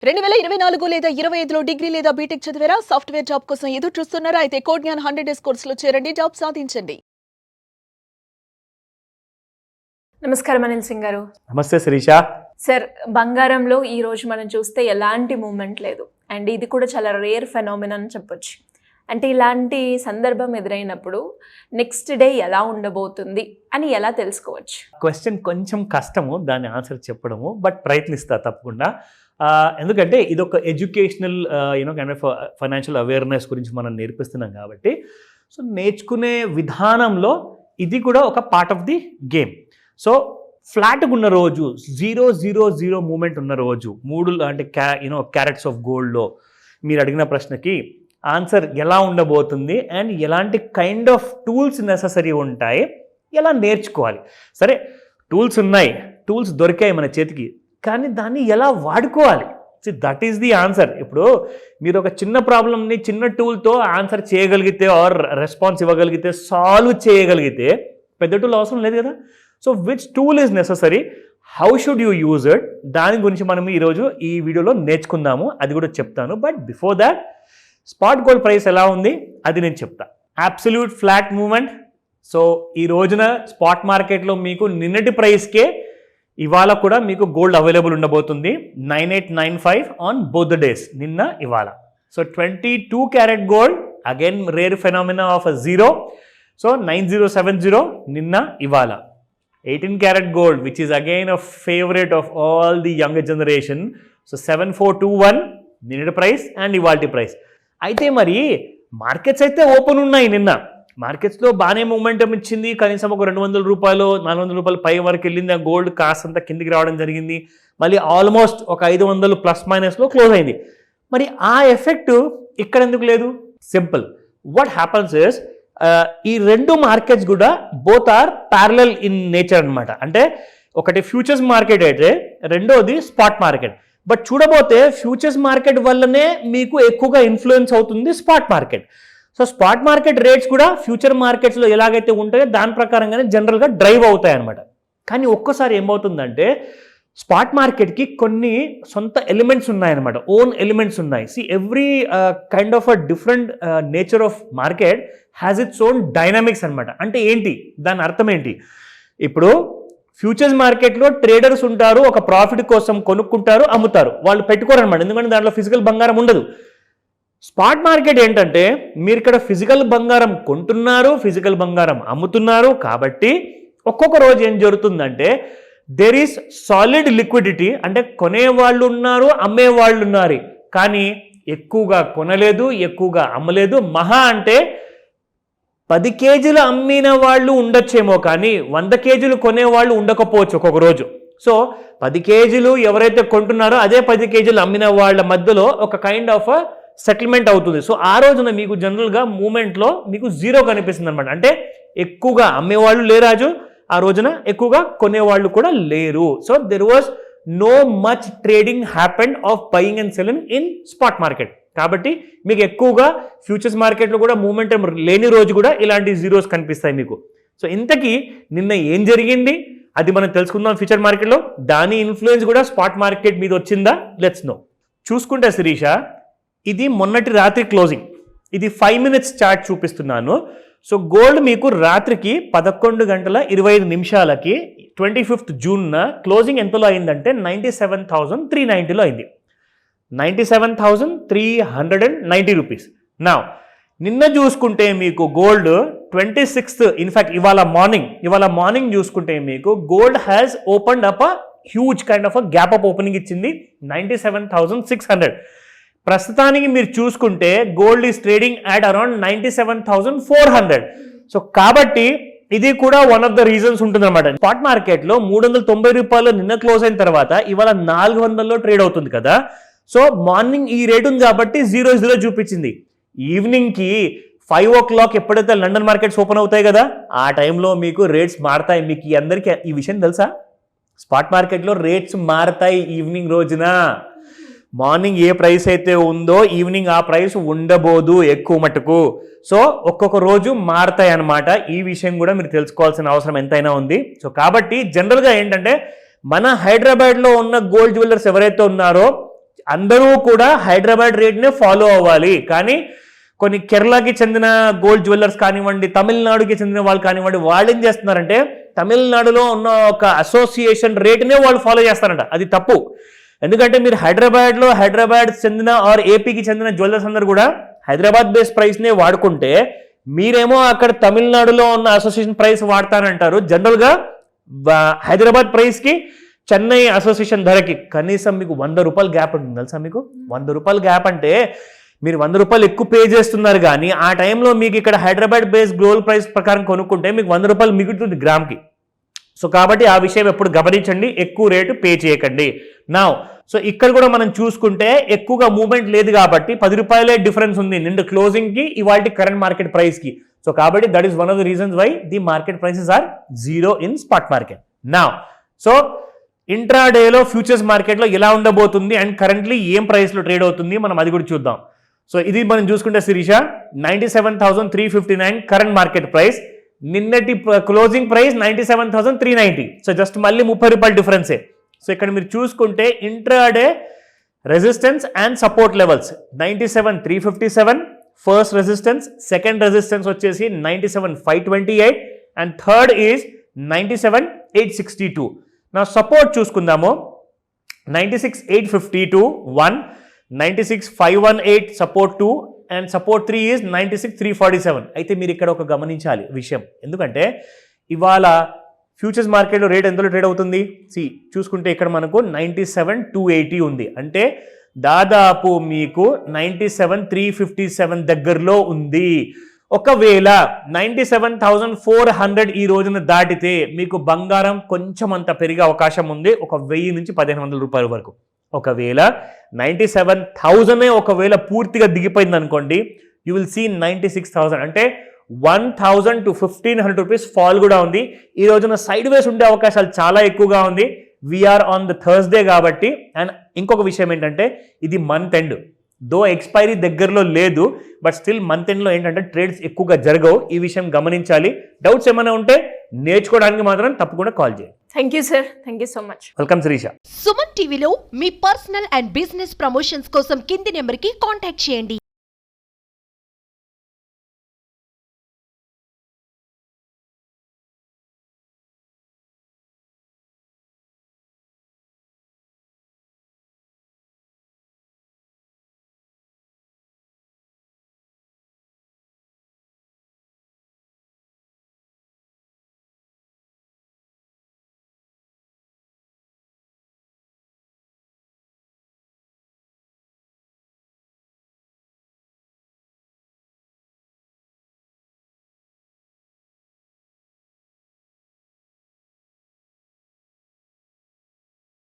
2024 లేదా 25లో డిగ్రీ లేదా బీటెక్ చదివారా? సాఫ్ట్‌వేర్ జాబ్ కోసం ఎదురు చూస్తున్నారా? అయితే కోడ్ జ్ఞాన్ 100 డేస్ కోర్సులో చేరండి, జాబ్ సాధించండి. నమస్కారం అనిల్ సింగ్ గారు. నమస్తే శిరీష. సార్, బంగారంలో ఈ రోజు మనం చూస్తే ఎలాంటి మూమెంట్ లేదు, అండ్ ఇది కూడా చాలా రేర్ ఫెనామినా అని చెప్పొచ్చు. అంటే ఇలాంటి సందర్భం ఎదురైనప్పుడు నెక్స్ట్ డే ఎలా ఉండబోతుంది అని ఎలా తెలుసుకోవచ్చు? క్వశ్చన్ కొంచెం కష్టము దాని ఆన్సర్ చెప్పడము, బట్ ప్రయత్నిస్తా తప్పకుండా. ఎందుకంటే ఇది ఒక educational kind of financial awareness గురించి మనం నేర్పిస్తున్నాం కాబట్టి, సో నేర్చుకునే విధానంలో ఇది కూడా ఒక part of the game. So ఫ్లాట్గా ఉన్న రోజు 000 మూమెంట్ ఉన్న రోజు 3 అంటే క్యారెట్స్ ఆఫ్ గోల్డ్లో మీరు అడిగిన ప్రశ్నకి ఆన్సర్ ఎలా ఉండబోతుంది అండ్ ఎలాంటి కైండ్ ఆఫ్ టూల్స్ నెససరీ ఉంటాయి, ఎలా నేర్చుకోవాలి. సరే, టూల్స్ ఉన్నాయి, టూల్స్ దొరికాయి మన చేతికి, కానీ దాన్ని ఎలా వాడుకోవాలి, దట్ ఈస్ ది ఆన్సర్. ఇప్పుడు మీరు ఒక చిన్న ప్రాబ్లమ్ని చిన్న టూల్తో ఆన్సర్ చేయగలిగితే ఆర్ రెస్పాన్స్ ఇవ్వగలిగితే, సాల్వ్ చేయగలిగితే పెద్ద టూల్ అవసరం లేదు కదా. So which tool is necessary, how should you use it, దాని గురించి మనం ఈరోజు ఈ వీడియోలో నేర్చుకుందాము, అది కూడా చెప్తాను. But before that, spot gold price ఎలా ఉంది అది నేను చెప్తా. Absolute flat moment. సో ఈ రోజున స్పాట్ మార్కెట్లో మీకు నిన్నటి ప్రైస్కే ఇవాళ కూడా మీకు గోల్డ్ అవైలబుల్ ఉండబోతుంది. 9895 ఆన్ బోత్ ద డేస్, నిన్న ఇవాళ. So 22 carat gold, again rare phenomena of 0. So 9070 నిన్న ఇవాళ. 18 carat gold, which is again a favourite of all the younger generation. So 7421 నిన్నటి ప్రైస్ అండ్ ఇవాల్టి ప్రైస్. అయితే మరి మార్కెట్స్ అయితే ఓపెన్ ఉన్నాయి. నిన్న మార్కెట్స్లో బాగానే మూమెంటం ఇచ్చింది, కనీసం ఒక 200 రూపాయలు 400 రూపాయలు పై వరకు వెళ్ళింది. ఆ గోల్డ్ కాస్తంత కిందికి రావడం జరిగింది. మళ్ళీ ఆల్మోస్ట్ ఒక 500 ప్లస్ మైనస్లో క్లోజ్ అయింది. మరి ఆ ఎఫెక్ట్ ఇక్కడ ఎందుకు లేదు? సింపుల్, వాట్ హ్యాపన్స్ ఇస్, ఈ రెండు మార్కెట్స్ కూడా both are parallel in nature అనమాట. అంటే ఒకటి ఫ్యూచర్స్ మార్కెట్ అయితే, రెండోది స్పాట్ మార్కెట్. బట్ చూడబోతే ఫ్యూచర్స్ మార్కెట్ వల్లనే మీకు ఎక్కువగా ఇన్ఫ్లుయెన్స్ అవుతుంది spot market. So spot market rates కూడా ఫ్యూచర్ మార్కెట్స్లో ఎలాగైతే ఉంటాయో దాని ప్రకారంగానే జనరల్గా డ్రైవ్ అవుతాయి అనమాట. కానీ ఒక్కసారి ఏమవుతుందంటే, స్పాట్ మార్కెట్కి కొన్ని సొంత ఎలిమెంట్స్ ఉన్నాయన్నమాట, ఓన్ ఎలిమెంట్స్ ఉన్నాయి. See every kind of a different nature of market has its own dynamics అనమాట. అంటే ఏంటి దాని అర్థం ఏంటి? ఇప్పుడు ఫ్యూచర్స్ మార్కెట్లో ట్రేడర్స్ ఉంటారు, ఒక ప్రాఫిట్ కోసం కొనుక్కుంటారు, అమ్ముతారు, వాళ్ళు పెట్టుకోరు అనమాట, ఎందుకంటే దాంట్లో ఫిజికల్ బంగారం ఉండదు. స్పాట్ మార్కెట్ ఏంటంటే, మీరు ఇక్కడ ఫిజికల్ బంగారం కొంటున్నారు, ఫిజికల్ బంగారం అమ్ముతున్నారు. కాబట్టి ఒక్కొక్క రోజు ఏం జరుగుతుందంటే, దెర్ ఈస్ సాలిడ్ లిక్విడిటీ, అంటే కొనేవాళ్ళు ఉన్నారు, అమ్మేవాళ్ళు ఉన్నారు, కానీ ఎక్కువగా కొనలేదు, ఎక్కువగా అమ్మలేదు. మహా అంటే 10 కేజీలు అమ్మిన వాళ్ళు ఉండొచ్చేమో, కానీ 100 కేజీలు కొనేవాళ్ళు ఉండకపోవచ్చు ఒక్కొక్క రోజు. సో 10 కేజీలు ఎవరైతే కొంటున్నారో అదే 10 కేజీలు అమ్మిన వాళ్ళ మధ్యలో ఒక కైండ్ ఆఫ్ సెటిల్మెంట్ అవుతుంది. సో ఆ రోజున మీకు జనరల్గా మూమెంట్లో మీకు 0 కనిపిస్తుంది అనమాట. అంటే ఎక్కువగా అమ్మేవాళ్ళు లేరాజు ఆ రోజున, ఎక్కువగా కొనేవాళ్ళు కూడా లేరు. So there was no much trading happened of buying and selling in spot market. కాబట్టి మీకు ఎక్కువగా ఫ్యూచర్స్ మార్కెట్లో కూడా మూమెంటం లేని రోజు కూడా ఇలాంటి జీరోస్ కనిపిస్తాయి మీకు. సో ఇంతకీ నిన్న ఏం జరిగింది అది మనం తెలుసుకుందాం. ఫ్యూచర్ మార్కెట్లో దాని ఇన్ఫ్లుయెన్స్ కూడా స్పాట్ మార్కెట్ మీద వచ్చిందా, లెట్స్ నో. చూసుకుంటే శిరీష, ఇది మొన్నటి రాత్రి క్లోజింగ్, ఇది 5 minutes చార్ట్ చూపిస్తున్నాను. సో గోల్డ్ మీకు రాత్రికి 11:25 25th జూన్న క్లోజింగ్ ఎంతలో అయిందంటే 97,390లో అయింది. 97,390 రూపీస్. నా నిన్న చూసుకుంటే మీకు గోల్డ్ 26th, ఇన్ఫ్యాక్ట్ ఇవాళ మార్నింగ్ చూసుకుంటే మీకు gold has opened up a huge kind of a gap up opening ఇచ్చింది 97,600. ప్రస్తుతానికి మీరు చూసుకుంటే gold is trading at around 97,400. So కాబట్టి ఇది కూడా వన్ ఆఫ్ ద రీజన్స్ ఉంటుందన్నమాట. స్పాట్ మార్కెట్లో 390 రూపాయలు నిన్న క్లోజ్ అయిన తర్వాత ఇవాళ 400లో ట్రేడ్ అవుతుంది కదా. సో మార్నింగ్ ఈ రేట్ ఉంది కాబట్టి 0 చూపించింది. ఈవినింగ్కి 5 o'clock ఎప్పుడైతే లండన్ మార్కెట్స్ ఓపెన్ అవుతాయి కదా, ఆ టైంలో మీకు రేట్స్ మారుతాయి. మీకు అందరికీ ఈ విషయం తెలుసా? స్పాట్ మార్కెట్లో రేట్స్ మారుతాయి ఈవినింగ్ రోజున. మార్నింగ్ ఏ ప్రైస్ అయితే ఉందో ఈవినింగ్ ఆ ప్రైస్ ఉండబోదు ఎక్కువ మటుకు. సో ఒక్కొక్క రోజు మారుతాయి అన్నమాట. ఈ విషయం కూడా మీరు తెలుసుకోవాల్సిన అవసరం ఎంతైనా ఉంది. సో కాబట్టి జనరల్గా ఏంటంటే, మన హైదరాబాద్లో ఉన్న గోల్డ్ జ్యువెలర్స్ ఎవరైతే ఉన్నారో అందరూ కూడా హైదరాబాద్ రేట్నే ఫాలో అవ్వాలి. కానీ కొన్ని కేరళకి చెందిన గోల్డ్ జ్యువెలర్స్ కానివ్వండి, తమిళనాడుకి చెందిన వాళ్ళు కానివ్వండి, వాళ్ళు ఏం చేస్తున్నారంటే తమిళనాడులో ఉన్న ఒక అసోసియేషన్ రేట్నే వాళ్ళు ఫాలో చేస్తారంట. అది తప్పు. ఎందుకంటే మీరు హైదరాబాద్ చెందిన ఆర్ ఏపీకి చెందిన జ్యువెలర్స్ అందరూ కూడా హైదరాబాద్ బేస్ ప్రైస్నే వాడుకుంటే మీరేమో అక్కడ తమిళనాడులో ఉన్న అసోసియేషన్ ప్రైస్ వాడతానంటారు. జనరల్గా హైదరాబాద్ ప్రైస్కి చెన్నై అసోసియేషన్ ధరకి కనీసం మీకు 100 రూపాయలు గ్యాప్ ఉంటుంది తెలుసా మీకు? 100 రూపాయలు గ్యాప్ అంటే మీరు 100 రూపాయలు ఎక్కువ పే చేస్తున్నారు. కానీ ఆ టైంలో మీకు ఇక్కడ హైదరాబాద్ బేస్ గ్లోబల్ ప్రైస్ ప్రకారం కొనుక్కుంటే మీకు 100 రూపాయలు మిగులుతుంది గ్రామ్కి. సో కాబట్టి ఆ విషయం ఎప్పుడు గమనించండి, ఎక్కువ రేటు పే చేయకండి. నా సో ఇక్కడ కూడా మనం చూసుకుంటే ఎక్కువగా మూవ్మెంట్ లేదు కాబట్టి 10 రూపాయలే డిఫరెన్స్ ఉంది నిన్న క్లోజింగ్కి ఇవాళ కరెంట్ మార్కెట్ ప్రైస్కి. సో కాబట్టి that is one of the reasons why the market prices are 0 in spot market. నా సో ఇంట్రాడేలో ఫ్యూచర్స్ మార్కెట్లో ఎలా ఉండబోతుంది అండ్ కరెంట్లీ ఏం ప్రైస్లో ట్రేడ్ అవుతుంది మనం అది కూడా చూద్దాం. సో ఇది మనం చూసుకుంటే శిరీష 97,359 కరెంట్ మార్కెట్ ప్రైస్, నిన్నటి క్లోజింగ్ ప్రైస్ 97,390. సో జస్ట్ మళ్ళీ 30 రూపాయల డిఫరెన్సే. సో ఇక్కడ మీరు చూసుకుంటే intraday resistance and support levels 97,357 first resistance, second resistance వచ్చేసి 97,528 అండ్ థర్డ్ ఈజ్ 97,862. నా సపోర్ట్ చూసుకుందాము 96,852 1, 96,518 సపోర్ట్ 2 అండ్ సపోర్ట్ 3 ఈజ్ 96,347. అయితే మీరు ఇక్కడ ఒక గమనించాలి విషయం, ఎందుకంటే ఇవాళ ఫ్యూచర్స్ మార్కెట్లో రేట్ ఎంతలో ట్రేడ్ అవుతుంది చూసుకుంటే ఇక్కడ మనకు 97,280 ఉంది. అంటే దాదాపు మీకు 97,357 దగ్గరలో ఉంది. ఒకవేళ 97,400 ఈ రోజున దాటితే మీకు బంగారం కొంచెం అంత పెరిగే అవకాశం ఉంది, ఒక 1000 నుంచి 1,500 రూపాయల వరకు. ఒకవేళ 97,000 ఒకవేళ పూర్తిగా దిగిపోయింది అనుకోండి, యూ విల్ సీ 96,000 అంటే 1,000 to 1,500 రూపీస్ ఫాల్ కూడా ఉంది. ఈ రోజున సైడ్ వేస్ ఉండే అవకాశాలు చాలా ఎక్కువగా ఉంది. వీఆర్ ఆన్ ద థర్స్డే కాబట్టి. అండ్ ఇంకొక విషయం ఏంటంటే ఇది మంత్ ఎండ్, దో ఎక్స్పైరీ దగ్గరలో లేదు, బట్ స్టిల్ మంత్ ఎండ్లో ఏంటంటే ట్రేడ్స్ ఎక్కువగా జరగవు. ఈ విషయం గమనించాలి. డౌట్స్ ఏమైనా ఉంటే నేర్చుకోవడానికి మాత్రం తప్పకుండా కాల్ చేయండి. Thank you sir, thank you so much. Welcome Shirisha. Suman టీవీలో మీ పర్సనల్ అండ్ బిజినెస్ ప్రమోషన్స్ కోసం కింది నెంబర్కి కాంటాక్ట్ చేయండి.